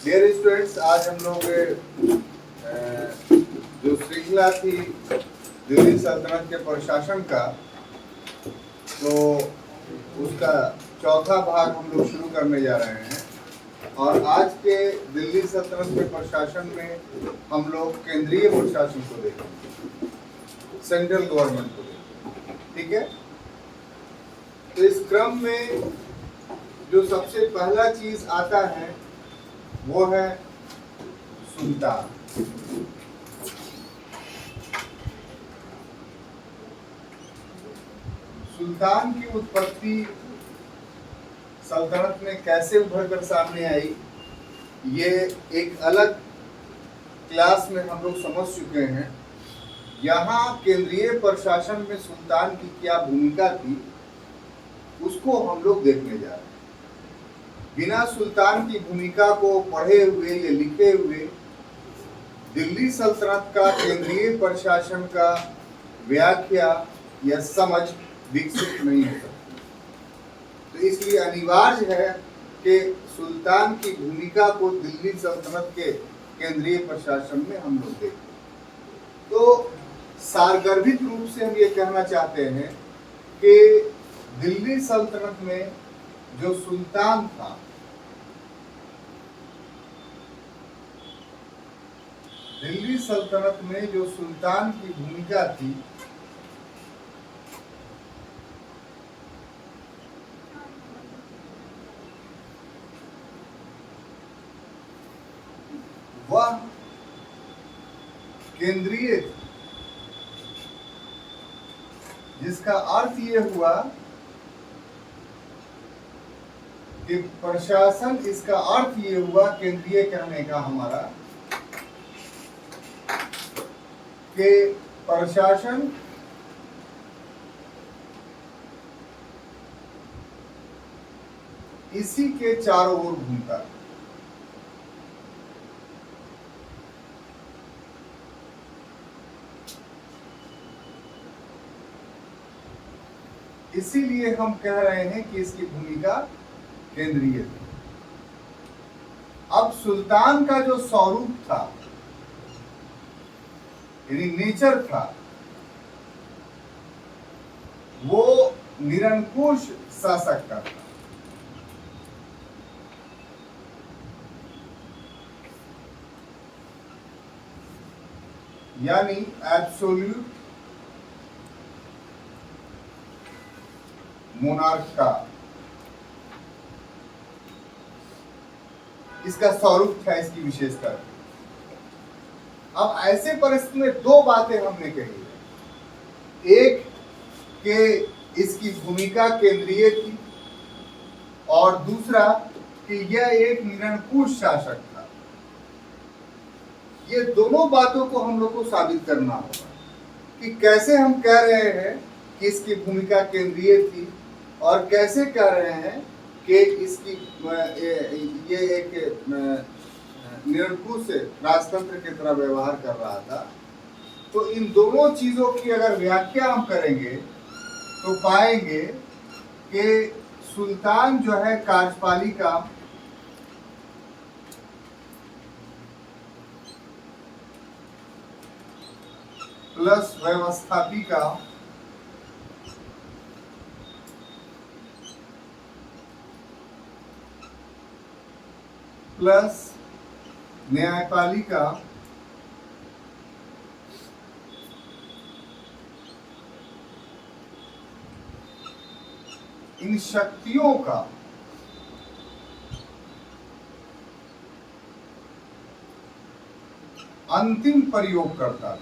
Dear students, आज हम लोग जो श्रृंखला थी दिल्ली सल्तनत के प्रशासन का, तो उसका चौथा भाग हम लोग शुरू करने जा रहे हैं। और आज के दिल्ली सल्तनत के प्रशासन में हम लोग केंद्रीय प्रशासन को देखेंगे, सेंट्रल गवर्नमेंट को देखेंगे। ठीक है, तो इस क्रम में जो सबसे पहला चीज आता है वो है सुल्तान। सुल्तान की उत्पत्ति सल्तनत में कैसे उभर कर सामने आई, ये एक अलग क्लास में हम लोग समझ चुके हैं। यहाँ केंद्रीय प्रशासन में सुल्तान की क्या भूमिका थी उसको हम लोग देखने जा रहे हैं। बिना सुल्तान की भूमिका को पढ़े हुए या लिखे हुए दिल्ली सल्तनत का केंद्रीय प्रशासन का व्याख्या या समझ विकसित नहीं हो सकती। तो इसलिए अनिवार्य है कि सुल्तान की भूमिका को दिल्ली सल्तनत के केंद्रीय प्रशासन में हम लोग देखें। तो सारगर्भित रूप से हम ये कहना चाहते हैं कि दिल्ली सल्तनत में जो सुल्तान था, दिल्ली सल्तनत में जो सुल्तान की भूमिका थी वह केंद्रीय, जिसका अर्थ ये हुआ कि प्रशासन, इसका अर्थ ये हुआ केंद्रीय कहने का हमारा कि प्रशासन इसी के चारों ओर घूमता है। इसीलिए हम कह रहे हैं कि इसकी भूमिका केंद्रीय थी। अब सुल्तान का जो स्वरूप था, यानी नेचर था, वो निरंकुश शासक का था। यानी एब्सोल्यूट मोनार्क का इसका स्वरूप था, इसकी विशेषता। अब ऐसे परिस्थिति में दो बातें हमने कही है। एक कि इसकी भूमिका केंद्रीय थी, और दूसरा कि यह एक निरंकुश शासक था। ये दोनों बातों को हम लोग को साबित करना होगा कि कैसे हम कह रहे हैं कि इसकी भूमिका केंद्रीय थी, और कैसे कह रहे हैं कि इसकी ये एक निरंकुश राजतंत्र की तरह व्यवहार कर रहा था। तो इन दोनों चीजों की अगर व्याख्या हम करेंगे तो पाएंगे कि सुल्तान जो है कार्यपालिका प्लस व्यवस्थापिका प्लस न्यायपालिका इन शक्तियों का अंतिम प्रयोग करता था।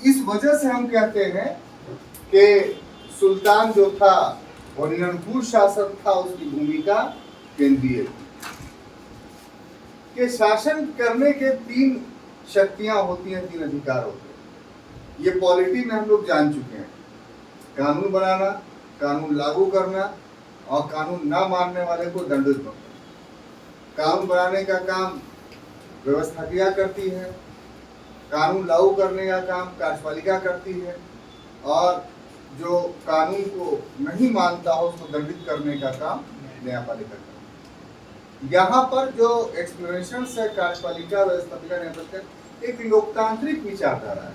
इस वजह से हम कहते हैं कि सुल्तान जो था वो निरंकुश शासक था, उसकी भूमिका केंद्रीय थी। कि शासन करने के तीन शक्तियां होती हैं, तीन अधिकार होते हैं। ये पॉलिटी में हम लोग जान चुके हैं। कानून बनाना, कानून लागू करना, और कानून ना मानने वाले को दंडित करना। कानून बनाने का काम व्यवस्था किया करती है, कानून लागू करने का काम कार्यपालिका करती है, और जो कानून को नहीं मानता हो उसको दंडित करने का काम न्यायपालिका करती है। यहाँ पर जो एक्सप्लेनेशन है कार्यपालिका व्यवस्थापिका न्यायपालिका एक लोकतांत्रिक विचारधारा है,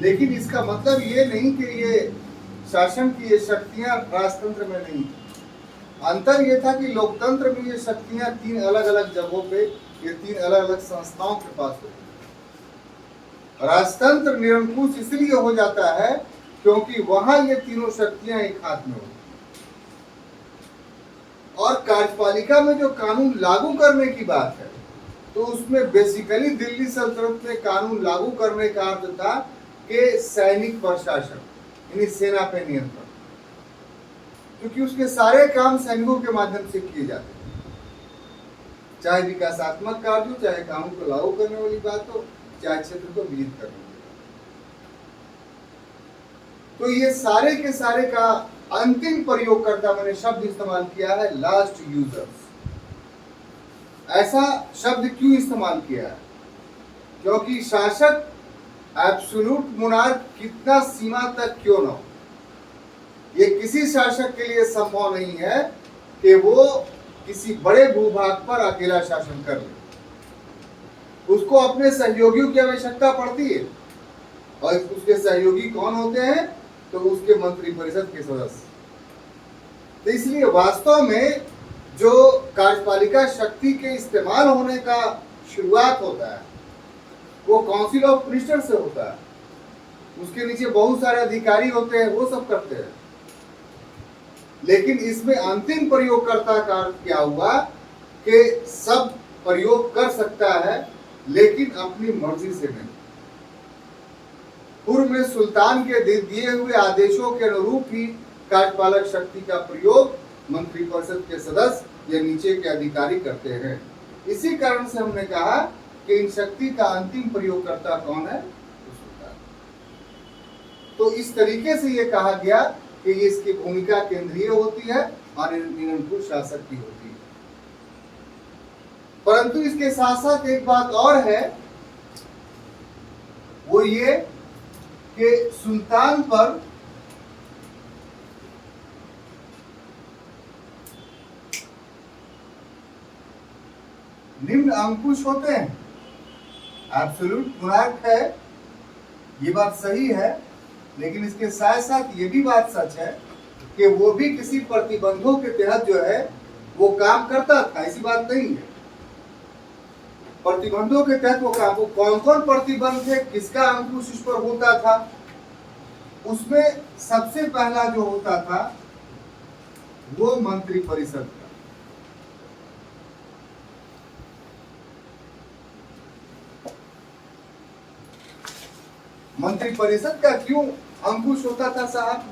लेकिन इसका मतलब ये नहीं कि ये शासन की ये शक्तियां राजतंत्र में नहीं। अंतर ये था कि लोकतंत्र में ये शक्तियां तीन अलग अलग जगहों पे, ये तीन अलग अलग संस्थाओं के पास होती। राजतंत्र निरंकुश इसलिए हो जाता है क्योंकि वहां ये तीनों शक्तियां एक हाथ में होती। और कार्यपालिका में जो कानून लागू करने की बात है, तो उसमें बेसिकली दिल्ली सल्तनत में कानून लागू करने का अर्थ था कि सैनिक प्रशासन यानी सेना पे नियंत्रण, क्योंकि उसके सारे काम सैनिकों के माध्यम से किए जाते हैं, चाहे विकासात्मक कार्य हो, चाहे कानून को लागू करने वाली बात हो, चाहे क्षेत्र को विजित करने वाली बात। तो ये सारे के सारे का अंतिम प्रयोगकर्ता मैंने शब्द इस्तेमाल किया है लास्ट यूजर्स। ऐसा शब्द क्यों इस्तेमाल किया है? क्योंकि शासक एब्सोल्यूट मोनार्क कितना सीमा तक क्यों न हो, ये किसी शासक के लिए संभव नहीं है कि वो किसी बड़े भूभाग पर अकेला शासन कर ले। उसको अपने सहयोगियों की आवश्यकता पड़ती है, और उसके सहयोगी कौन होते हैं? तो उसके मंत्रिपरिषद के सदस्य। तो इसलिए वास्तव में जो कार्यपालिका शक्ति के इस्तेमाल होने का शुरुआत होता है वो काउंसिल ऑफ मिनिस्टर से होता है। उसके नीचे बहुत सारे अधिकारी होते हैं, वो सब करते हैं। लेकिन इसमें अंतिम प्रयोगकर्ता का अर्थ क्या हुआ कि सब प्रयोग कर सकता है लेकिन अपनी मर्जी से नहीं। पूर्व में सुल्तान के दिए हुए आदेशों के अनुरूप ही कार्यपालक शक्ति का प्रयोग मंत्रिपरिषद के सदस्य या नीचे के अधिकारी करते हैं। इसी कारण से हमने कहा कि इन शक्ति का अंतिम प्रयोगकर्ता कौन है? सुल्तान। तो इस तरीके से ये कहा गया कि इसकी भूमिका केंद्रीय होती है और निरंकुश शासक की होती है। परंतु इसके साथ साथ एक बात और है, वो ये कि सुल्तान पर निम्न अंकुश होते हैं। एब्सोल्यूट मोनार्क है, ये बात सही है, लेकिन इसके साथ साथ ये भी बात सच है कि वो भी किसी प्रतिबंधों के तहत जो है वो काम करता था। ऐसी बात नहीं है, प्रतिबंधों के तहत वो काम। वो कौन कौन प्रतिबंध थे, किसका अंकुश इस पर होता था? उसमें सबसे पहला जो होता था वो मंत्रिपरिषद का। मंत्रिपरिषद का क्यों अंकुश होता था साहब?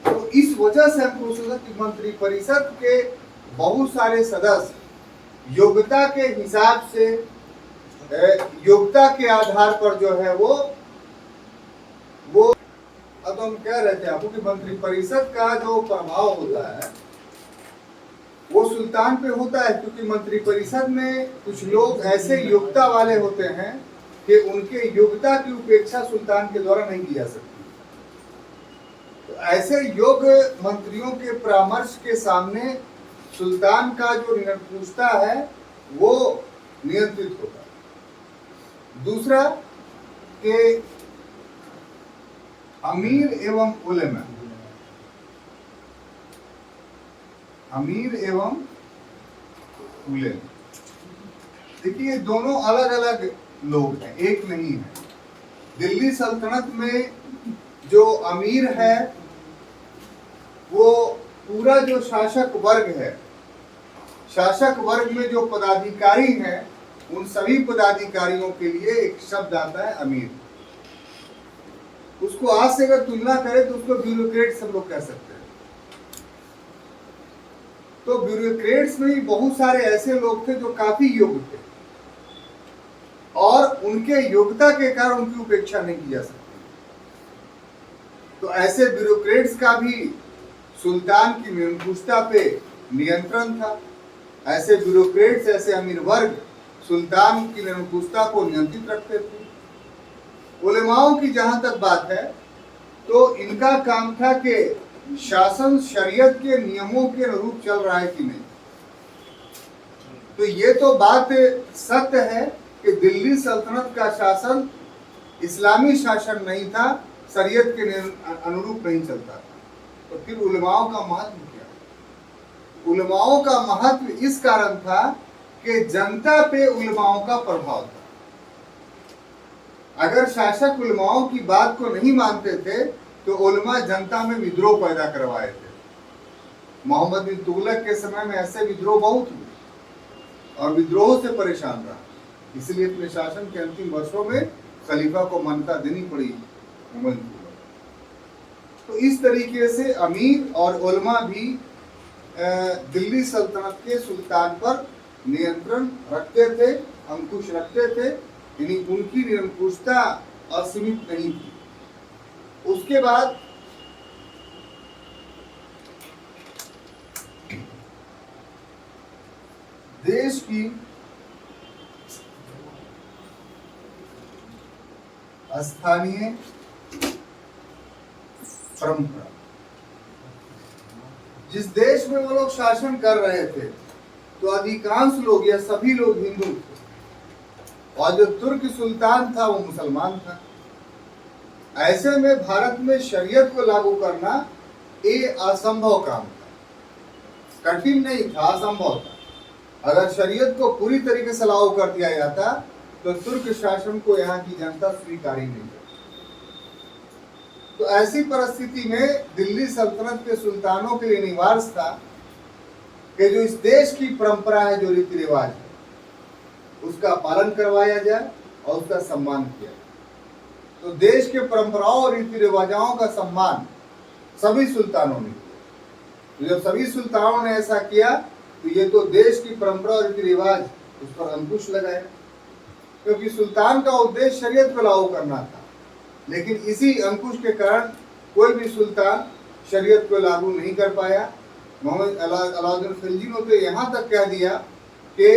तो इस वजह से अंकुश होता कि मंत्रिपरिषद के बहुत सारे सदस्य योग्यता के हिसाब से, योग्यता के आधार पर जो है वो अब हम कह रहे थे आपको कि मंत्रिपरिषद का जो प्रभाव होता है वो सुल्तान पे होता है, क्योंकि मंत्रिपरिषद में कुछ लोग ऐसे योग्यता वाले होते हैं कि उनके योग्यता की उपेक्षा सुल्तान के द्वारा नहीं की जा सकती। तो ऐसे योग्य मंत्रियों के परामर्श के सामने सुल्तान का जो निरंकुशता है वो नियंत्रित होता है। दूसरा कि अमीर एवं उलेमा, अमीर एवं उलेमा, देखिए दोनों अलग अलग लोग हैं, एक नहीं है। दिल्ली सल्तनत में जो अमीर है वो पूरा जो शासक वर्ग है, शासक वर्ग में जो पदाधिकारी हैं उन सभी पदाधिकारियों के लिए एक शब्द आता है अमीर। उसको आज से अगर तुलना करें तो उसको ब्यूरोक्रेट्स हम लोग कह सकते हैं। तो ब्यूरोक्रेट्स में ही बहुत सारे ऐसे लोग थे जो काफी योग्य थे और उनके योग्यता के कारण उनकी उपेक्षा नहीं की जा सकती। तो ऐसे ब्यूरोक्रेट्स का भी सुल्तान की निरंकुशता पे नियंत्रण था। ऐसे ब्यूरोक्रेट्स, ऐसे अमीर वर्ग सुल्तान की निरंकुशता को नियंत्रित रखते थे। उलेमाओं की जहां तक बात है तो इनका काम था कि शासन शरीयत के नियमों के अनुरूप चल रहा है कि नहीं। तो ये तो बात सत्य है कि दिल्ली सल्तनत का शासन इस्लामी शासन नहीं था, शरीयत के अनुरूप नहीं चलता था। तो फिर उलमाओं का महत्व क्या? उलमाओं का महत्व इस कारण था कि जनता पे उलमाओं का प्रभाव था। अगर शासक उलमाओं की बात को नहीं मानते थे तो उलमा जनता में विद्रोह पैदा करवाए थे। मोहम्मद बिन तुगलक के समय में ऐसे विद्रोह बहुत हुए और विद्रोह से परेशान रहा, इसलिए अपने शासन के अंतिम वर्षों में खलीफा को मान्यता देनी पड़ी मोहम्मद बिन तुगलक। तो इस तरीके से अमीर और उलमा भी दिल्ली सल्तनत के सुल्तान पर नियंत्रण रखते थे, अंकुश रखते थे, यानी उनकी निरंकुशता असीमित नहीं थी। उसके बाद देश की स्थानीय परंपरा, जिस देश में वो लोग शासन कर रहे थे तो अधिकांश लोग या सभी लोग हिंदू थे और जो तुर्क सुल्तान था वो मुसलमान था। ऐसे में भारत में शरीयत को लागू करना ये असंभव काम था, कठिन नहीं था, असंभव था। अगर शरीयत को पूरी तरीके से लागू कर दिया जाता तो तुर्क शासन को यहाँ की जनता स्वीकार ही नहीं करती। तो ऐसी परिस्थिति में दिल्ली सल्तनत के सुल्तानों के लिए अनिवार्य था कि जो इस देश की परंपरा है, जो रीति रिवाज है, उसका पालन करवाया जाए और उसका सम्मान किया जाए। तो देश के परंपराओं और रीति रिवाजों का सम्मान सभी सुल्तानों ने किया। तो जब सभी सुल्तानों ने ऐसा किया तो ये तो देश की परंपरा और रीति रिवाज उस पर अंकुश लगाया, क्योंकि सुल्तान का उद्देश्य शरीयत को लागू करना था। लेकिन इसी अंकुश के कारण कोई भी सुल्तान शरीयत को लागू नहीं कर पाया। मोहम्मद अलाउद्दीन खिलजी ने तो यहाँ तक कह दिया कि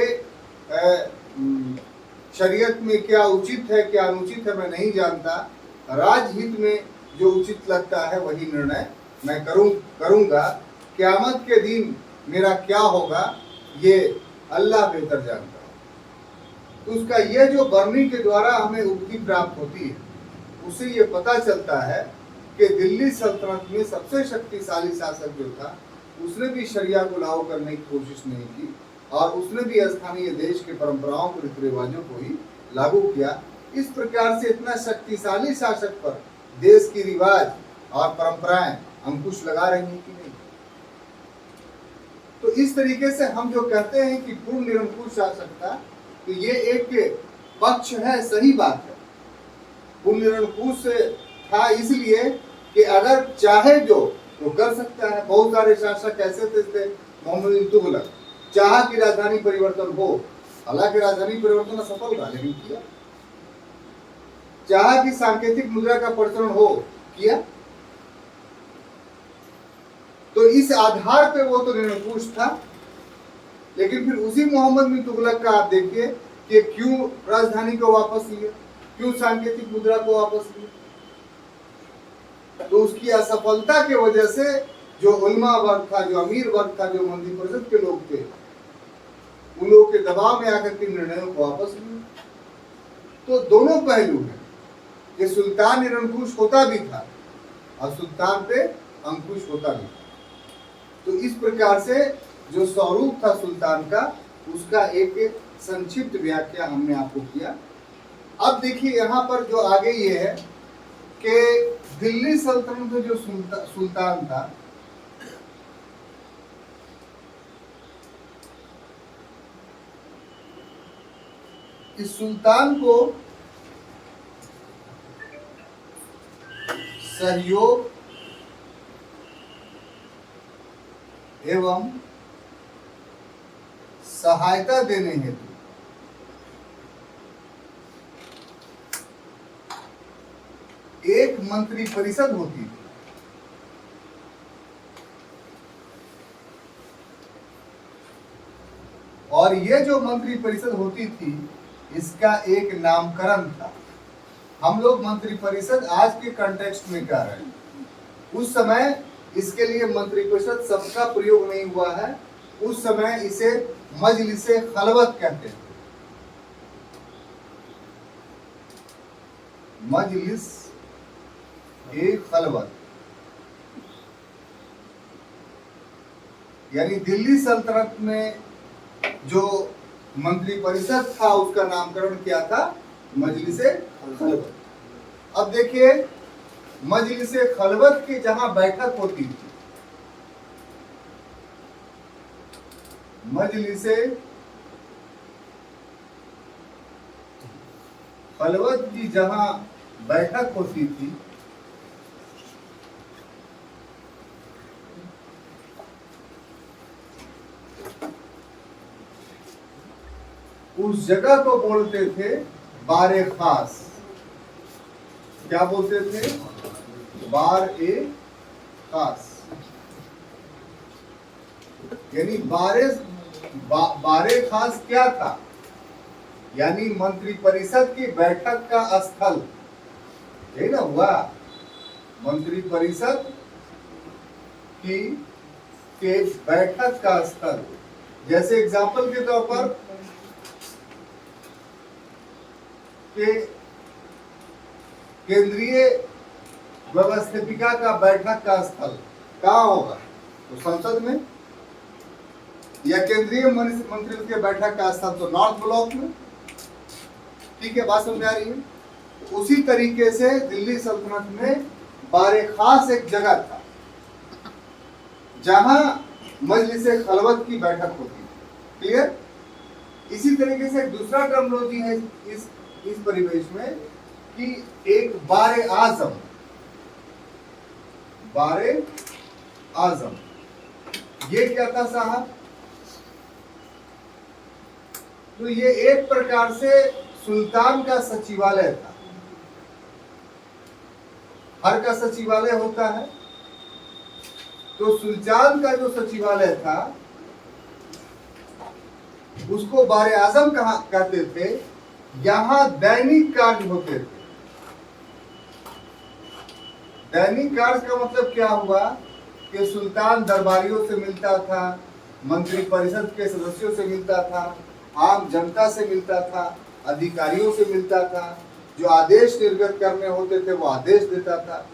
शरीयत में क्या उचित है क्या अनुचित है मैं नहीं जानता, राजहित में जो उचित लगता है वही निर्णय मैं करूंगा। क़यामत के दिन मेरा क्या होगा ये अल्लाह बेहतर जानता है। तो उसका ये जो बरनी के द्वारा हमें उक्ति प्राप्त होती है, उससे ये पता चलता है कि दिल्ली सल्तनत में सबसे शक्तिशाली शासक जो था उसने भी शरिया को लागू करने की कोशिश नहीं की और उसने भी स्थानीय देश के परंपराओं को, रीति रिवाजों को ही लागू किया। इस प्रकार से इतना शक्तिशाली शासक पर देश की रिवाज और परंपराएं अंकुश लगा रही हैं कि नहीं। तो इस तरीके से हम जो कहते हैं कि पूर्ण निरंकुश शासक था, तो ये एक पक्ष है, सही बात है। पूर्ण निरंकुश था इसलिए कि अगर चाहे जो तो कर सकता है। बहुत सारे शासक ऐसे थे, मोहम्मद बिन तुगलक चाहा कि राजधानी परिवर्तन हो, हालांकि राजधानी परिवर्तन सफल रहा लेकिन किया। चाहा कि सांकेतिक मुद्रा का प्रचलन हो, किया। तो इस आधार पे वो तो निरंकुश था। लेकिन फिर उसी मोहम्मद बिन तुगलक का आप देखिए कि क्यों राजधानी को वापस लिया, क्यों सांकेतिक मुद्रा को वापस लिया। तो उसकी असफलता की वजह से जो उलमा वर्ग था, जो अमीर वर्ग था, जो मंत्री परिषद के लोग थे, उन लोगों के दबाव में आकर के निर्णयों को वापस लिया। तो दोनों पहलू हैं कि सुल्तान निरंकुश होता भी था और सुल्तान पे अंकुश होता भी था। तो इस प्रकार से जो स्वरूप था सुल्तान का, उसका एक संक्षिप्त व्याख्या हमने आपको किया। अब देखिए यहाँ पर जो आगे ये है कि दिल्ली सल्तनत में जो सुल्तान था, इस सुल्तान को सहयोग एवं सहायता देने हेतु एक मंत्री परिषद होती थी। और ये जो मंत्री परिषद होती थी इसका एक नामकरण था। हम लोग मंत्री परिषद आज के कॉन्टेक्स्ट में कह रहे हैं, उस समय इसके लिए मंत्रिपरिषद शब्द का प्रयोग नहीं हुआ है, उस समय इसे मजलिसे खलवत कहते थे। मजलिस ए खलवत, यानी दिल्ली सल्तनत में जो मंत्रिपरिषद था उसका नामकरण क्या था? मजलिसे खलवत। अब देखिए, मजलिसे खलवत की जहां बैठक होती थी, मजलिसे खलवत की जहां बैठक होती थी, उस जगह को बोलते थे बारे खास। क्या बोलते थे? बार ए खास। यानी बारे खास क्या था? यानी मंत्रिपरिषद की बैठक का स्थल, यही ना हुआ, मंत्रिपरिषद की के बैठक का स्थल। जैसे एग्जाम्पल के तौर पर के केंद्रीय व्यवस्थापिका का बैठक का स्थल कहाँ होगा? तो संसद में। या केंद्रीय मंत्रियों के बैठक का स्थल तो नॉर्थ ब्लॉक में। ठीक है, बात समझ आ रही है? उसी तरीके से दिल्ली सल्तनत में बारे खास एक जगह था जहां मजलिसे खलवत की बैठक होती थी। क्लियर? इसी तरीके से दूसरा टर्मिनोलॉजी है इस परिवेश में कि एक बारे आजम। बारे आजम ये क्या था साहब? तो ये एक प्रकार से सुल्तान का सचिवालय था। हर का सचिवालय होता है, तो सुल्तान का जो सचिवालय था उसको बारे आजम कहा कहते थे। यहां दैनिक कार्य होते थे। दैनिक कार्य का मतलब क्या हुआ कि सुल्तान दरबारियों से मिलता था, मंत्रिपरिषद के सदस्यों से मिलता था, आम जनता से मिलता था, अधिकारियों से मिलता था, जो आदेश निर्गत करने होते थे वो आदेश देता था।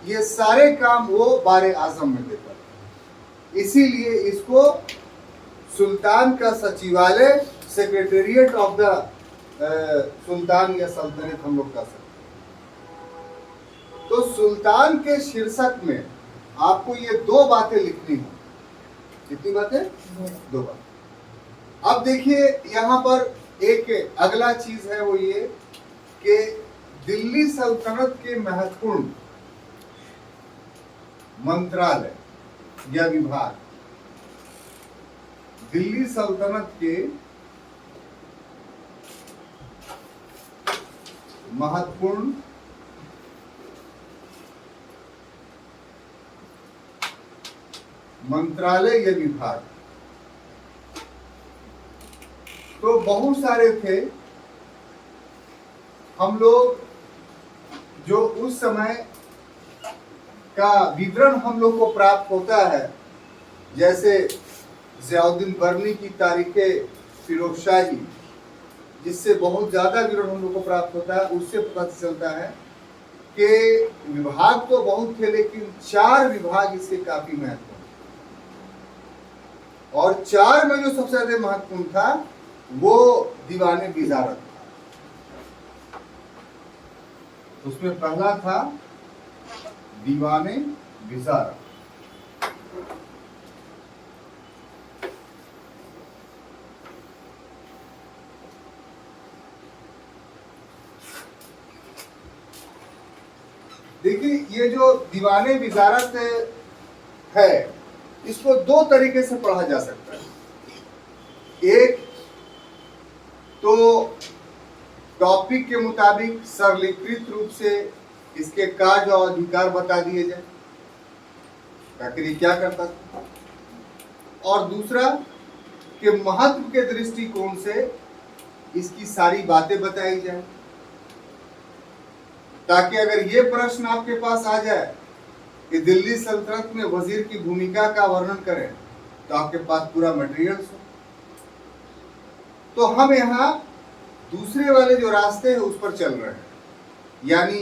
ये सारे काम वो बारे आजम में देता था। इसीलिए इसको सुल्तान का सचिवालय, सेक्रेटेरिएट ऑफ द सुल्तान या सल्तनत हम लोग कह सकते हैं। तो सुल्तान के शीर्षक में आपको ये दो बातें लिखनी है। कितनी बातें? दो बातें। अब देखिए यहाँ पर एक अगला चीज है, वो ये कि दिल्ली सल्तनत के महत्वपूर्ण मंत्रालय या विभाग, दिल्ली सल्तनत के महत्वपूर्ण मंत्रालय या विभाग तो बहुत सारे थे। हम लोग जो उस समय का विवरण हम लोग को प्राप्त होता है, जैसे ज़ियाउद्दीन बर्नी की तारीखें फिरोजशाही, जिससे बहुत ज्यादा विवरण हम लोग को प्राप्त होता है, उससे पता चलता है कि विभाग तो बहुत थे लेकिन 4 विभाग इसके काफी महत्वपूर्ण। और 4 में जो सबसे ज्यादा महत्वपूर्ण था वो दीवाने विजारत था। उसमें पहला था दीवाने विजारत। देखिए, ये जो दीवाने विजारत है इसको 2 तरीके से पढ़ा जा सकता है। एक तो टॉपिक के मुताबिक सरलीकृत रूप से इसके कार्य और अधिकार बता दिए जाए, आखिर ये क्या करता था, और दूसरा कि महत्व के दृष्टिकोण से इसकी सारी बातें बताई जाए, ताकि अगर ये प्रश्न आपके पास आ जाए कि दिल्ली सल्तनत में वजीर की भूमिका का वर्णन करें तो आपके पास पूरा मटेरियल्स हो। तो हम यहाँ दूसरे वाले जो रास्ते हैं उस पर चल रहे हैं, यानी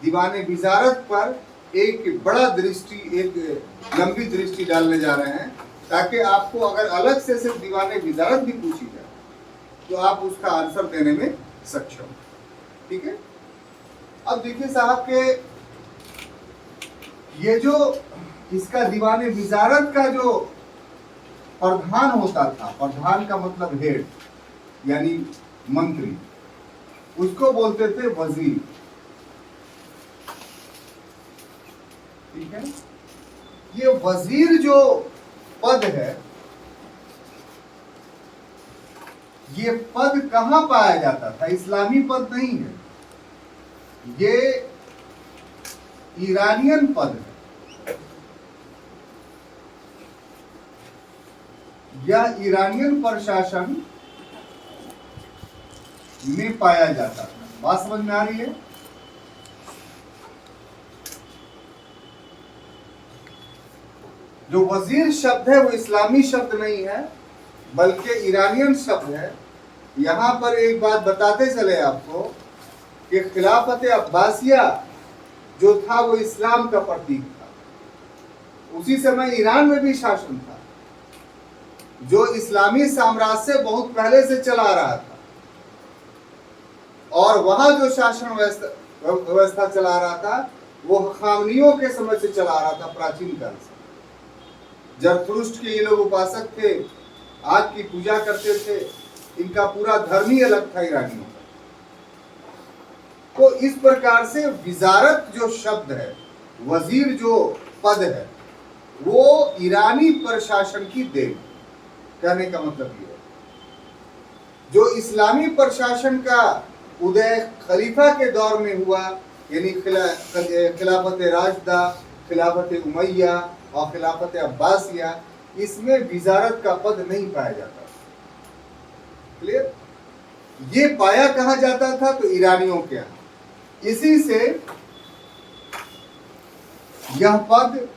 दीवाने विजारत पर एक बड़ा दृष्टि, एक लंबी दृष्टि डालने जा रहे हैं, ताकि आपको अगर अलग से सिर्फ दीवाने विजारत भी पूछी जाए तो आप उसका आंसर देने में सक्षम हो। ठीक है। अब देखिए साहब के ये जो इसका दीवाने विजारत का जो प्रधान होता था, प्रधान का मतलब हेड यानी मंत्री, उसको बोलते थे वजीर। ठीक है। ये वजीर जो पद है, ये पद कहां पाया जाता था? इस्लामी पद नहीं है, ये ईरानियन पद है। यह ईरानियन प्रशासन में पाया जाता था। बात समझ में आ रही है? जो वजीर शब्द है वो इस्लामी शब्द नहीं है, बल्कि ईरानियन शब्द है। यहां पर एक बात बताते चले आपको कि खिलाफत अब्बासिया जो था वो इस्लाम का प्रतीक था। उसी समय ईरान में भी शासन था जो इस्लामी साम्राज्य से बहुत पहले से चला आ रहा था, और वहां जो शासन व्यवस्था चला आ रहा था वो खामनियों के समय से चला आ रहा था, प्राचीन काल से। जरथुरुष्ट के ये लोग उपासक थे, आग की पूजा करते थे, इनका पूरा धर्म ही अलग था ईरानियों का। तो इस प्रकार से विजारत जो शब्द है, वजीर जो पद है, वो ईरानी प्रशासन की देन। कहने का मतलब ये है, जो इस्लामी प्रशासन का उदय खलीफा के दौर में हुआ, यानी खिलाफत राशिदा, खिलाफत उमैया और खिलाफत अब्बासिया, इसमें विजारत का पद नहीं पाया जाता। क्लियर? ये पाया कहा जाता था? तो ईरानियों के यहाँ। इसी से यह पद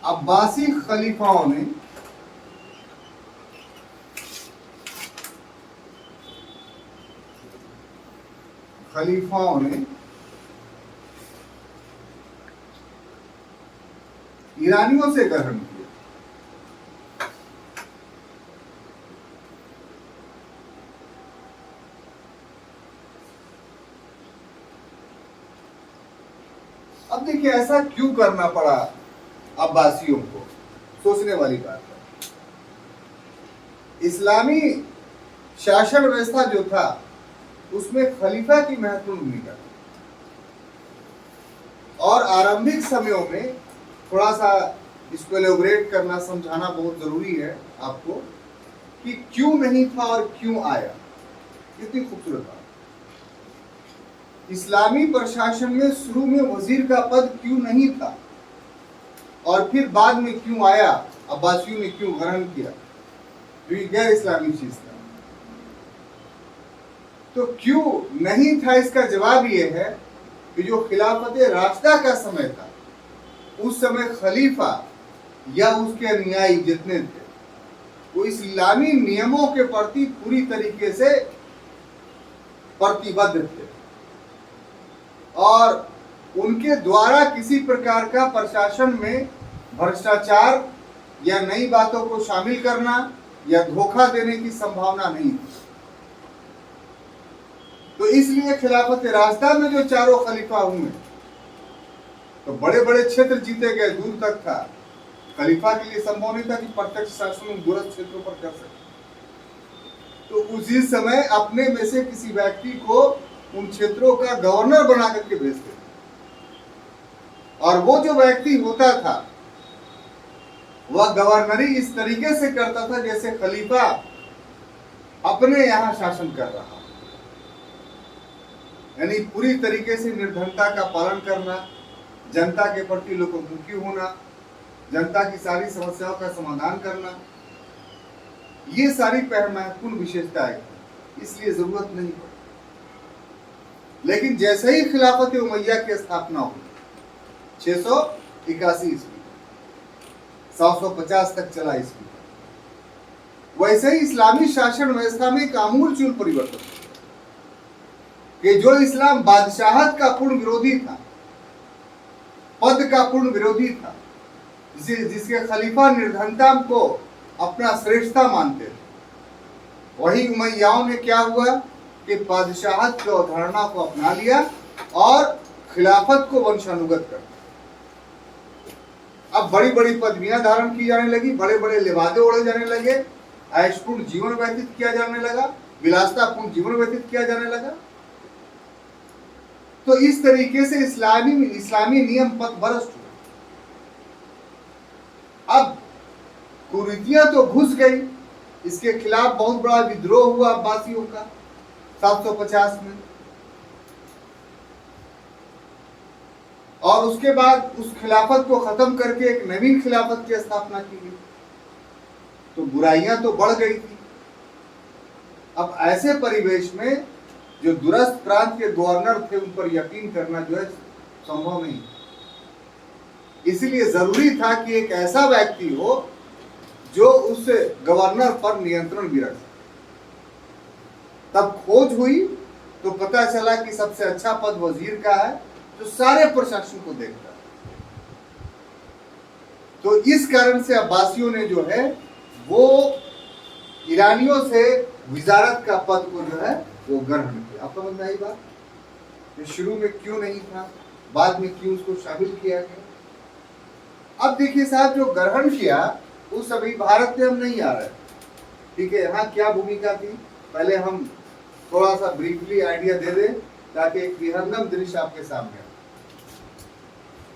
अब्बासी खलीफाओं ने ईरानियों से ग्रहण किया। अब देखिए ऐसा क्यों करना पड़ा अब्बासियों को? सोचने वाली बात है। इस्लामी शासन व्यवस्था जो था उसमें खलीफा की महत्वपूर्ण भूमिका थी, और आरंभिक समयों में थोड़ा सा इसको एलोबरेट करना, समझाना बहुत जरूरी है आपको कि क्यों नहीं था और क्यों आया। कितनी खूबसूरत बात। इस्लामी प्रशासन में शुरू में वजीर का पद क्यों नहीं था और फिर बाद में क्यों आया, अब्बासियों ने क्यों ग्रहण किया? क्योंकि गैर इस्लामी चीज था। तो क्यों नहीं था, इसका जवाब यह है कि जो खिलाफत राशिदा का समय था, उस समय खलीफा या उसके अनुयायी जितने थे वो इस्लामी नियमों के प्रति पूरी तरीके से प्रतिबद्ध थे, और उनके द्वारा किसी प्रकार का प्रशासन में भ्रष्टाचार या नई बातों को शामिल करना या धोखा देने की संभावना नहीं थी। तो इसलिए खिलाफत राशिदा में जो चारों खलीफा हुए तो बड़े बड़े क्षेत्र जीते गए, दूर तक था। खलीफा के लिए संभव नहीं था कि प्रत्यक्ष शासन दूरस्थ क्षेत्रों पर कर सके। तो उसी समय अपने में से किसी व्यक्ति को उन क्षेत्रों का गवर्नर बना करके भेजते थे, और वो जो व्यक्ति होता था वह गवर्नरी इस तरीके से करता था जैसे खलीफा अपने यहां शासन कर रहा, यानी पूरी तरीके से निर्धनता का पालन करना, जनता के प्रति लोकोन्मुखी होना, जनता की सारी समस्याओं का समाधान करना, ये सारी महत्वपूर्ण विशेषताएं, इसलिए जरूरत नहीं पड़ी। लेकिन जैसे ही खिलाफत उमैया की स्थापना हुई 681 ईस्वी, 750 तक चला ईस्वी, वैसे ही इस्लामी शासन व्यवस्था में एक आमूलचूल परिवर्तन कि जो इस्लाम बादशाहत का पूर्ण विरोधी था, पद का पूर्ण विरोधी था, जिसके खलीफा निर्धनता को अपना श्रेष्ठता मानते थे, वही उमैयाओं ने क्या हुआ कि बादशाहत की अवधारणा को अपना लिया और खिलाफत को वंशानुगत कर दिया। अब बड़ी बड़ी पदवियां धारण की जाने लगी, बड़े बड़े लिबादे ओढ़े जाने लगे, ऐशपूर्ण जीवन व्यतीत किया जाने लगा, विलासतापूर्ण जीवन व्यतीत किया जाने लगा। तो इस तरीके से इस्लामी नियम पथभ्रष्ट हुए। अब कुरीतियां तो घुस गई, इसके खिलाफ बहुत बड़ा विद्रोह हुआ अब्बासियों का 750 में, और उसके बाद उस खिलाफत को खत्म करके एक नवीन खिलाफत की स्थापना की गई। तो बुराइयां तो बढ़ गई थी। अब ऐसे परिवेश में जो दूरस्थ प्रांत के गवर्नर थे उन पर यकीन करना जो है संभव नहीं। इसलिए जरूरी था कि एक ऐसा व्यक्ति हो जो उस गवर्नर पर नियंत्रण भी रख सके। तब खोज हुई तो पता चला कि सबसे अच्छा पद वजीर का है, जो सारे प्रशासन को देखता है। तो इस कारण से अब्बासियों ने जो है वो ईरानियों से विजारत का पद को जो है वो ग्रहण किया। आप समझ में आई बात? ये शुरू में क्यों नहीं था, बाद में क्यों उसको शामिल किया गया। अब देखिए साहब, जो ग्रहण किया उस अभी भारत में हम नहीं आ रहे, ठीक है। यहाँ क्या भूमिका थी पहले हम थोड़ा सा ब्रीफली आइडिया दे दें ताकि एक विहंगम दृश्य आपके सामने।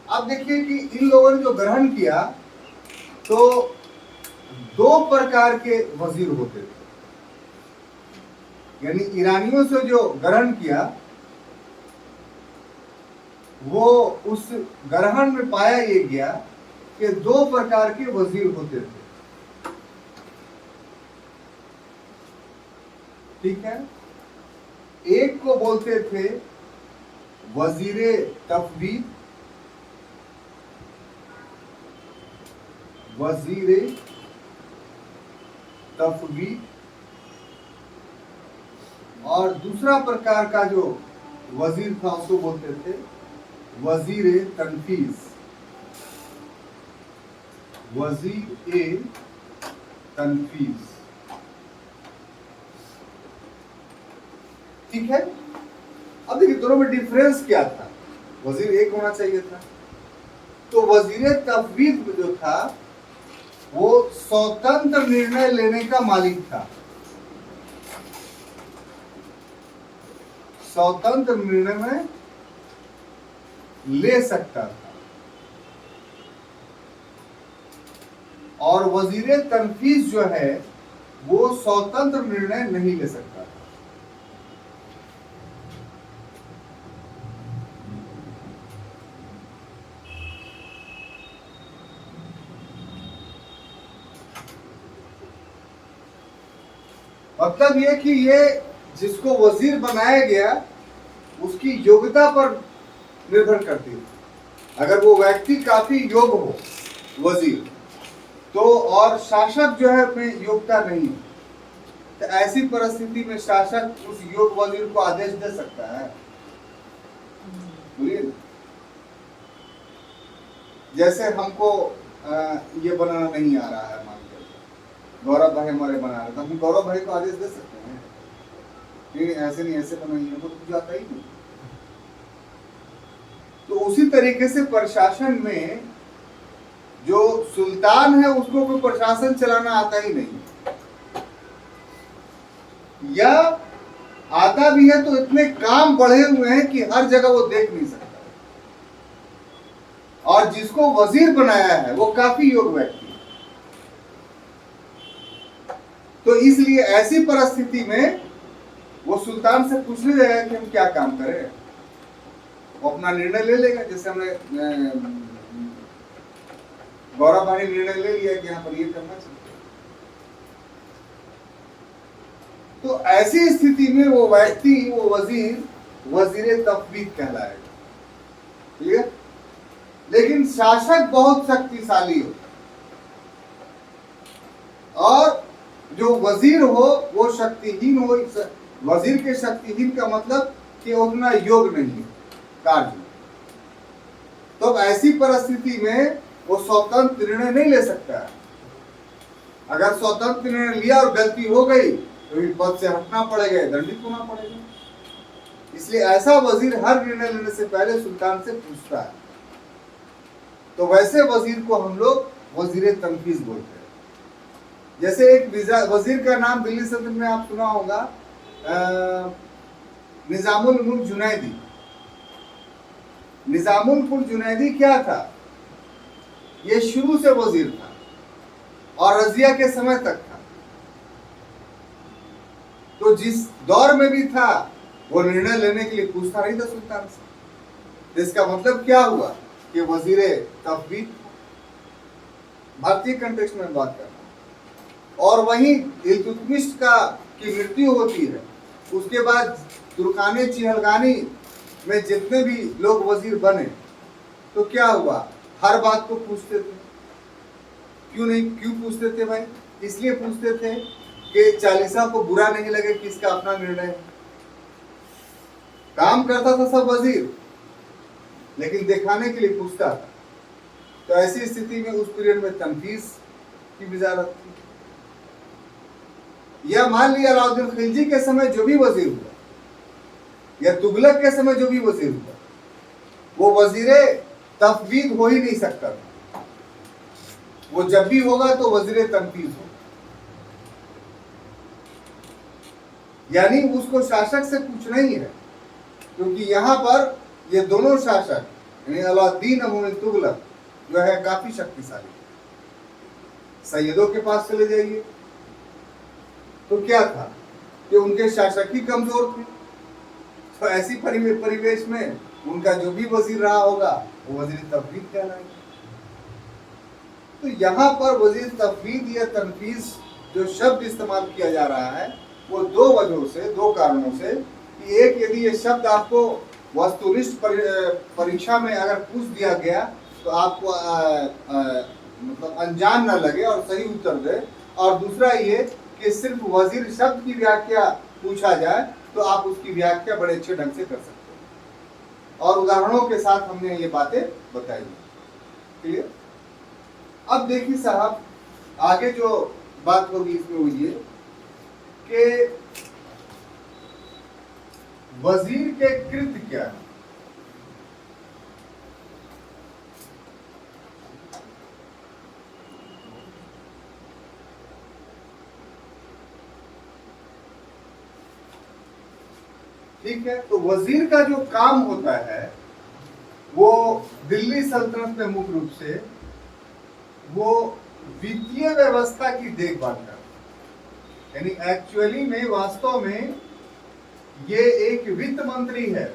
अब देखिए कि इन लोगों ने जो ग्रहण किया तो 2 प्रकार के वजीर होते थे। यानी ईरानियों से जो ग्रहण किया वो उस ग्रहण में पाया ये गया कि 2 प्रकार के वजीर होते थे, ठीक है। एक को बोलते थे वजीरे तफवीद, वजीरे तफवीद, और दूसरा प्रकार का जो वजीर था उसको बोलते थे वजीरे तनफीज, वजीर-ए तनफीज, ठीक है। अब देखिए दोनों में डिफरेंस क्या था। वजीर एक होना चाहिए था। तो वजीर तफवीद जो था वो स्वतंत्र निर्णय लेने का मालिक था, स्वतंत्र निर्णय में ले सकता था। और वजीर तनफीज जो है वो स्वतंत्र निर्णय नहीं ले सकता था। मतलब ये कि ये जिसको वजीर बनाया गया उसकी योग्यता पर निर्भर करती है। अगर वो व्यक्ति काफी योग्य हो वजीर तो, और शासक जो है में योग्यता नहीं है, तो ऐसी परिस्थिति में शासक उस योग्य वजीर को आदेश दे सकता है। बोलिए ना, जैसे हमको ये बनाना नहीं आ रहा है, मान के गौरव भाई हमारे बना रहे, तो हम गौरव भाई को आदेश दे सकते हैं कि ऐसे नहीं ऐसे बनाइए, वो तो आता ही नहीं। तो उसी तरीके से प्रशासन में जो सुल्तान है उसको कोई प्रशासन चलाना आता ही नहीं, या आता भी है तो इतने काम बढ़े हुए हैं कि हर जगह वो देख नहीं सकता। और जिसको वजीर बनाया है वो काफी योग्य व्यक्ति है। तो इसलिए ऐसी परिस्थिति में वो सुल्तान से पूछने जाएगा कि हम क्या काम करें, वो अपना निर्णय ले लेगा। जैसे हमने गौरव भाई ने निर्णय ले लिया कि यहाँ पर ये करना चाहिए। तो ऐसी स्थिति में वो व्यक्ति, वो वजीर वजीर तफवीज कहलाएगा। क्लियर? लेकिन शासक बहुत शक्तिशाली हो और जो वजीर हो वो शक्तिहीन हो। वजीर के शक्तिहीन का मतलब कि उतना योग्य नहीं है कार्य। तो ऐसी परिस्थिति में वो स्वतंत्र निर्णय नहीं ले सकता है। अगर स्वतंत्र निर्णय लिया और गलती हो गई तो भी पद से हटना पड़ेगा, दंडित होना पड़ेगा। इसलिए ऐसा वजीर हर निर्णय लेने से पहले सुल्तान से पूछता है। तो वैसे वजीर को हम लोग वजीर तनफीज बोलते हैं। जैसे एक वजीर का नाम दिल्ली सल्तनत में आप सुना होगा, निजामुल मुल्क जुनैदी। निजामुल मुल्क जुनैदी क्या था? ये शुरू से वजीर था और रजिया के समय तक था। तो जिस दौर में भी था वो निर्णय लेने के लिए पूछता नहीं था सुल्तान से। इसका मतलब क्या हुआ कि वजीर तफवीज, भारतीय कंटेक्स्ट में बात करना। और वहीं इल्तुतमिश की मृत्यु होती है, उसके बाद तुर्काने चिहलगानी में जितने भी लोग वजीर बने तो क्या हुआ? हर बात को पूछते थे। क्यों पूछते थे भाई? इसलिए पूछते थे कि चालीसा को बुरा नहीं लगे कि इसका अपना निर्णय है। काम करता था सब वजीर, लेकिन दिखाने के लिए पूछता था। तो ऐसी स्थिति में उस पीरियड में तनफीज की वजारत थी। या मान लिया अलाउद्दीन खिलजी के समय जो भी वजीर हुआ या तुगलक के समय जो भी वजीर हुआ, वो वजीरे तफवीज हो ही नहीं सकता था। वो जब भी होगा तो वजीरे तनफीज होगा, यानी उसको शासक से पूछना ही है। क्योंकि यहाँ पर ये दोनों शासक यानी अलाउद्दीन और तुगलक जो है काफी शक्तिशाली। सैयदों के पास चले जाइए तो क्या था कि उनके शासक ही कमजोर थे। तो ऐसी परिवेश में उनका जो भी वजीर रहा होगा वो वजीर तफवीज कहलाएगा। तो यहाँ पर वजीर तफवीज या तनफीज जो शब्द इस्तेमाल किया जा रहा है वो दो वजहों से, दो कारणों से कि एक, यदि ये शब्द आपको वस्तुनिष्ठ परीक्षा में अगर पूछ दिया गया तो आपको मतलब अनजान न लगे और सही उत्तर दे। और दूसरा ये कि सिर्फ वजीर शब्द की व्याख्या पूछा जाए तो आप उसकी व्याख्या बड़े अच्छे ढंग से कर सकते हैं। और उदाहरणों के साथ हमने ये बातें बताई। क्लियर? अब देखिए साहब, आगे जो बात होगी इसमें वो ये कि वजीर के कृत्य क्या है। ठीक है, तो वजीर का जो काम होता है वो दिल्ली सल्तनत में मुख्य रूप से वो वित्तीय व्यवस्था की देखभाल करता है। यानी एक्चुअली में, वास्तव में ये एक वित्त मंत्री है।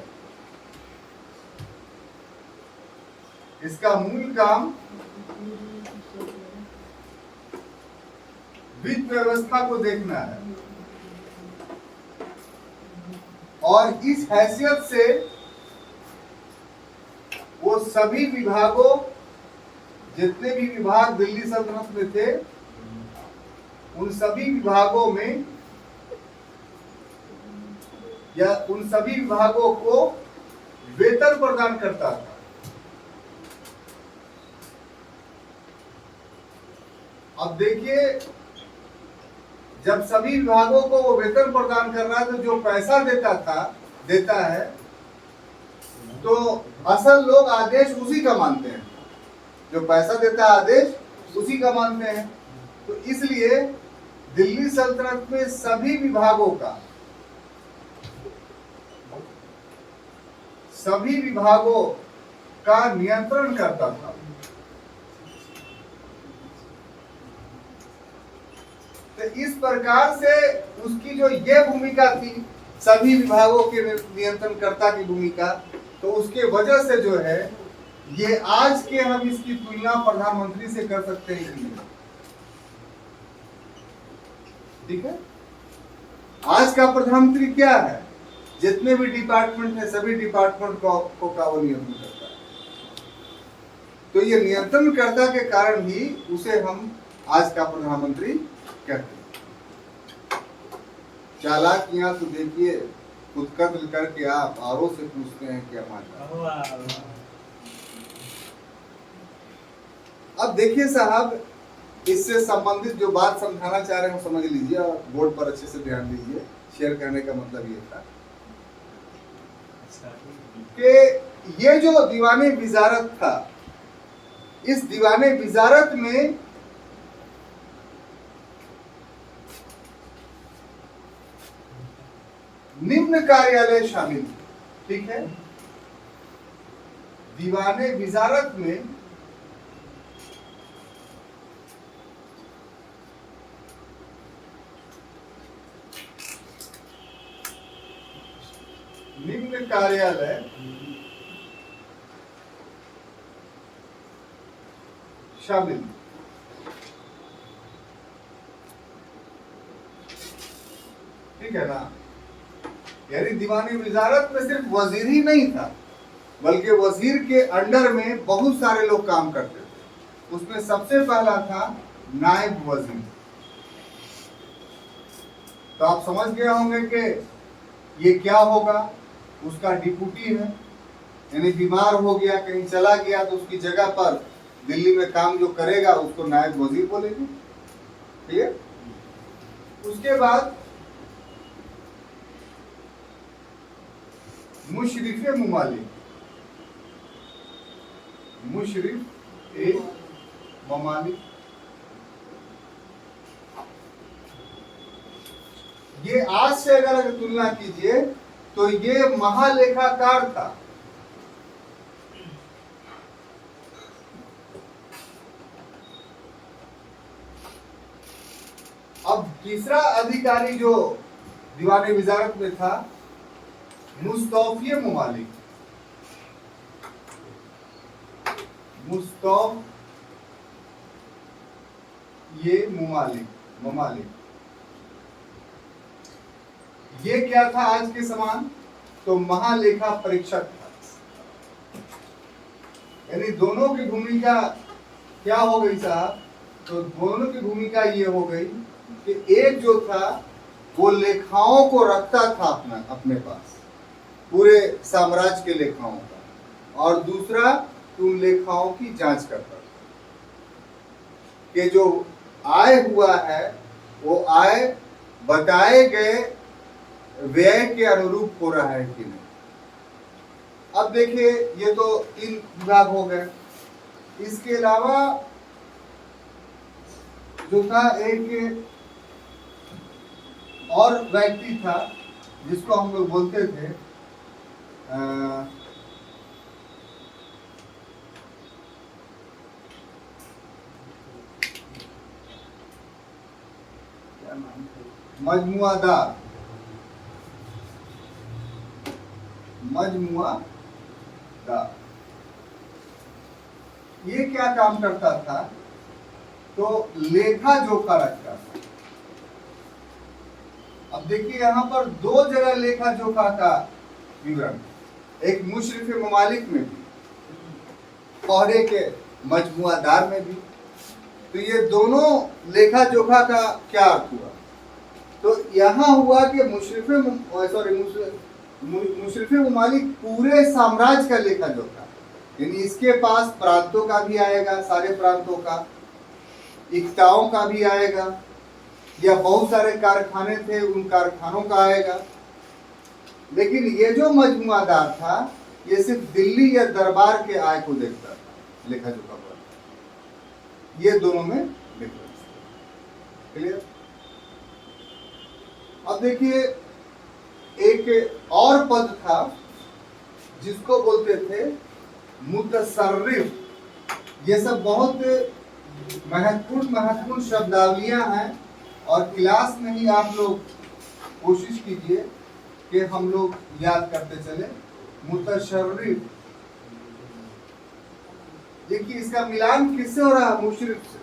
इसका मूल काम वित्त व्यवस्था को देखना है और इस हैसियत से वो सभी विभागों, जितने भी विभाग दिल्ली सल्तनत में थे, उन सभी विभागों में या उन सभी विभागों को वेतन प्रदान करता था। अब देखिए, जब सभी विभागों को वो वेतन प्रदान कर रहा है तो जो पैसा देता है तो असल लोग आदेश उसी का मानते हैं। जो पैसा देता है आदेश उसी का मानते हैं। तो इसलिए दिल्ली सल्तनत में सभी विभागों का नियंत्रण करता था। तो इस प्रकार से उसकी जो ये भूमिका थी, सभी विभागों के नियंत्रणकर्ता की भूमिका, तो उसके वजह से जो है ये आज के हम इसकी तुलना प्रधानमंत्री से कर सकते हैं। ठीक है, आज का प्रधानमंत्री क्या है? जितने भी डिपार्टमेंट हैं सभी डिपार्टमेंट को का वो नियंत्रण करता है। तो ये नियंत्रणकर्ता के कारण ही उसे हम आज का प्रधानमंत्री कहते हैं। चालाकियां तो देखिए, खुद कत्ल करके आप औरों से पूछते हैं क्या मानना। अब देखिए साहब, इससे संबंधित जो बात समझाना चाह रहे हैं समझ लीजिए और बोर्ड पर अच्छे से ध्यान दीजिए। शेयर करने का मतलब ये था कि ये जो दीवाने विजारत था, इस दीवाने विजारत में निम्न कार्यालय शामिल थे। ठीक है, दीवाने विजारत में निम्न कार्यालय शामिल। ठीक है ना, यानी दीवानी वजारत में सिर्फ वजीर ही नहीं था, बल्कि वजीर के अंडर में बहुत सारे लोग काम करते थे। उसमें सबसे पहला था नायब वजीर। तो आप समझ गए होंगे कि ये क्या होगा, उसका डिप्यूटी है, यानी बीमार हो गया, कहीं चला गया तो उसकी जगह पर दिल्ली में काम जो करेगा उसको नायब वजीर बोलेंगे। ठीक है, उसके बाद मुशरिफ ममालिक, मुशरिफ ए ममालिक, ये आज से अगर तुलना कीजिए तो ये महालेखाकार था। अब तीसरा अधिकारी जो दीवाने वजारत में था, मुस्तौफिये ममालिक, मुस्तौफ ये ममालिक, ये क्या था आज के समान? तो महालेखा परीक्षक था। यानी दोनों की भूमिका क्या हो गई साहब? तो दोनों की भूमिका ये हो गई कि एक जो था वो लेखाओं को रखता था अपने पास, पूरे साम्राज्य के लेखाओं का, और दूसरा उन लेखाओं की जांच करता था कि जो आय हुआ है वो आय बताए गए व्यय के अनुरूप हो रहा है कि नहीं। अब देखिए, ये तो 3 विभाग हो गए। इसके अलावा जो था एक और व्यक्ति था जिसको हम लोग बोलते थे मजमुआदार। ये क्या काम करता था? तो लेखा जोखा रखता था। अब देखिए, यहाँ पर 2 जगह लेखा जोखा का विवरण, एक मुशरिफ ममालिक में भी और एक मजमुआदार में भी। तो ये दोनों लेखा जोखा का क्या अर्थ हुआ? तो यहाँ हुआ कि मुशरिफ ममालिक पूरे साम्राज्य का लेखा जोखा, यानी इसके पास प्रांतों का भी आएगा, सारे प्रांतों का, इक्ताओं का भी आएगा, या बहुत सारे कारखाने थे उन कारखानों का आएगा। लेकिन ये जो मजमुआदार था ये सिर्फ दिल्ली या दरबार के आय को देखता था, लेखा जोखा पर। ये दोनों में डिफरेंस। क्लियर? अब देखिए, एक और पद था जिसको बोलते थे मुतसर्रिफ। ये सब बहुत महत्वपूर्ण शब्दावलियां हैं, और क्लास में ही आप लोग कोशिश कीजिए कि हम लोग याद करते चले। मुतशर्रिफ, देखिए इसका मिलान किससे हो रहा है? मुशरिफ से।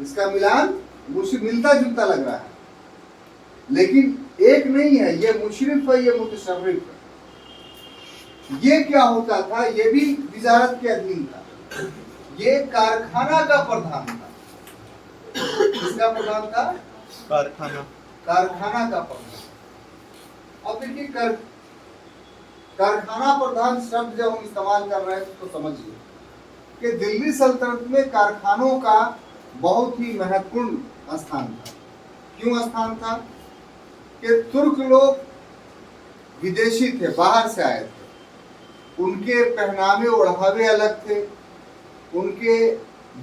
इसका मिलान मुशरिफ, मिलता जुलता लग रहा है, लेकिन एक नहीं है, ये मुशरिफ है, ये मुतशर्रिफ है। ये क्या होता था, ये भी वजारत के अधीन था। ये कारखाना का प्रधान था। किसका प्रधान था? कारखाना का प्रधान। अब देखिए कारखाना प्रधान शब्द जब हम इस्तेमाल कर रहे हैं तो समझिए कि दिल्ली सल्तनत में कारखानों का बहुत ही महत्वपूर्ण स्थान था। क्यों स्थान था? कि तुर्क लोग विदेशी थे, बाहर से आए थे। उनके पहनावे ओढ़ावे अलग थे, उनके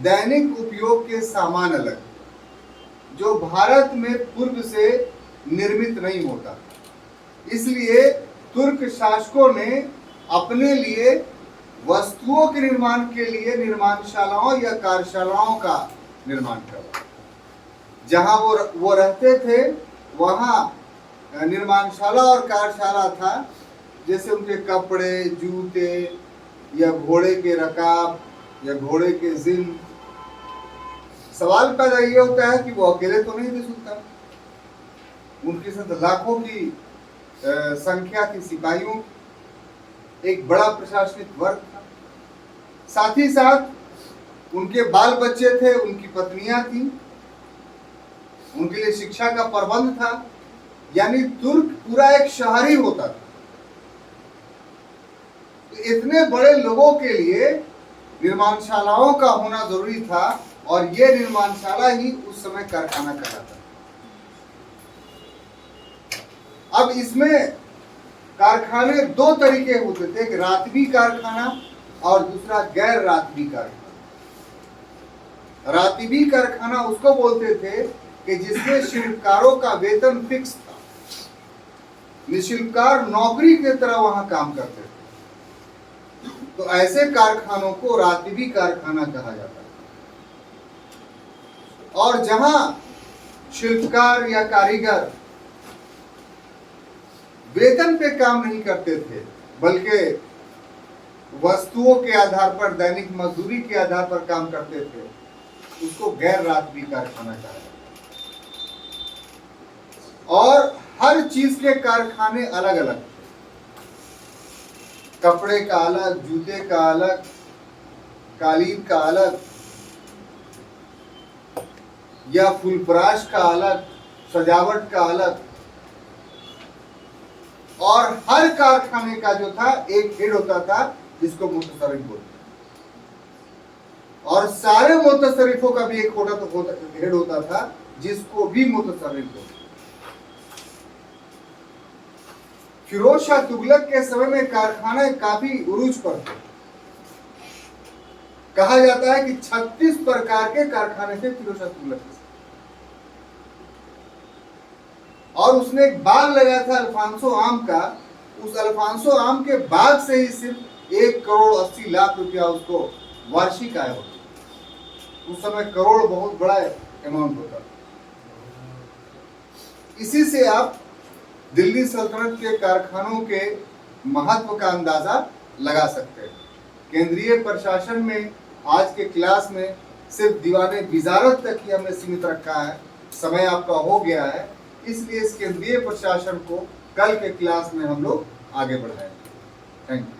दैनिक उपयोग के सामान अलग थे, जो भारत में पूर्व से निर्मित नहीं होता। इसलिए तुर्क शासकों ने अपने लिए वस्तुओं के निर्माण के लिए निर्माणशालाओं या कार्यशालाओं का निर्माण करवाया। जहां वो रहते थे वहां निर्माणशाला और कार्यशाला था। जैसे उनके कपड़े, जूते या घोड़े के रकाब या घोड़े के जिन। सवाल पैदा ये होता है कि वो अकेले तो नहीं थे सुल्तान, उनके साथ लाखों की संख्या की सिपाहियों, एक बड़ा प्रशासनिक वर्ग था। साथ ही साथ उनके बाल बच्चे थे, उनकी पत्नियां थी, उनके लिए शिक्षा का प्रबंध था। यानी तुर्क पूरा एक शहरी होता था। तो इतने बड़े लोगों के लिए निर्माणशालाओं का होना जरूरी था, और ये निर्माणशाला ही उस समय कारखाना कहलाता। अब इसमें कारखाने दो तरीके होते थे, एक रातवी कारखाना और दूसरा गैर रातवी कारखाना। रातवी कारखाना उसको बोलते थे कि जिसमें शिल्पकारों का वेतन फिक्स था, शिल्पकार नौकरी की तरह वहां काम करते थे। तो ऐसे कारखानों को रातवी कारखाना कहा जाता है। और जहां शिल्पकार या कारीगर वेतन पे काम नहीं करते थे, बल्कि वस्तुओं के आधार पर, दैनिक मजदूरी के आधार पर काम करते थे, उसको गैर रातवी कारखाना कहा जाता है। और हर चीज के कारखाने अलग अलग थे। कपड़े का अलग, जूते का अलग, कालीन का अलग, या फूलपराश का अलग, सजावट का अलग। और हर कारखाने का जो था एक हेड होता था जिसको मुतसर्रिफ बोलते। और सारे मुतसर्रिफों का भी एक हेड होता था जिसको भी मुतसर्रिफ बोलते। फिरोज शाह तुगलक के समय में कारखाने काफी उरूज पर थे। कहा जाता है कि 36 प्रकार के कारखाने थे फिरोज शाह तुगलक के। और उसने एक बाग लगाया था अल्फांसो आम का। उस अल्फांसो आम के बाग से ही सिर्फ 1,80,00,000 रुपया उसको वार्षिक आय होती। उस समय करोड़ बहुत बड़ा अमाउंट होता। इसी से आप दिल्ली सल्तनत के कारखानों के महत्व का अंदाजा लगा सकते हैं। केंद्रीय प्रशासन में आज के क्लास में सिर्फ दीवाने वजारत तक ही हमने सीमित रखा है। समय आपका हो गया है, इसलिए इस केंद्रीय प्रशासन को कल के क्लास में हम लोग आगे बढ़ाएंगे। Thank you.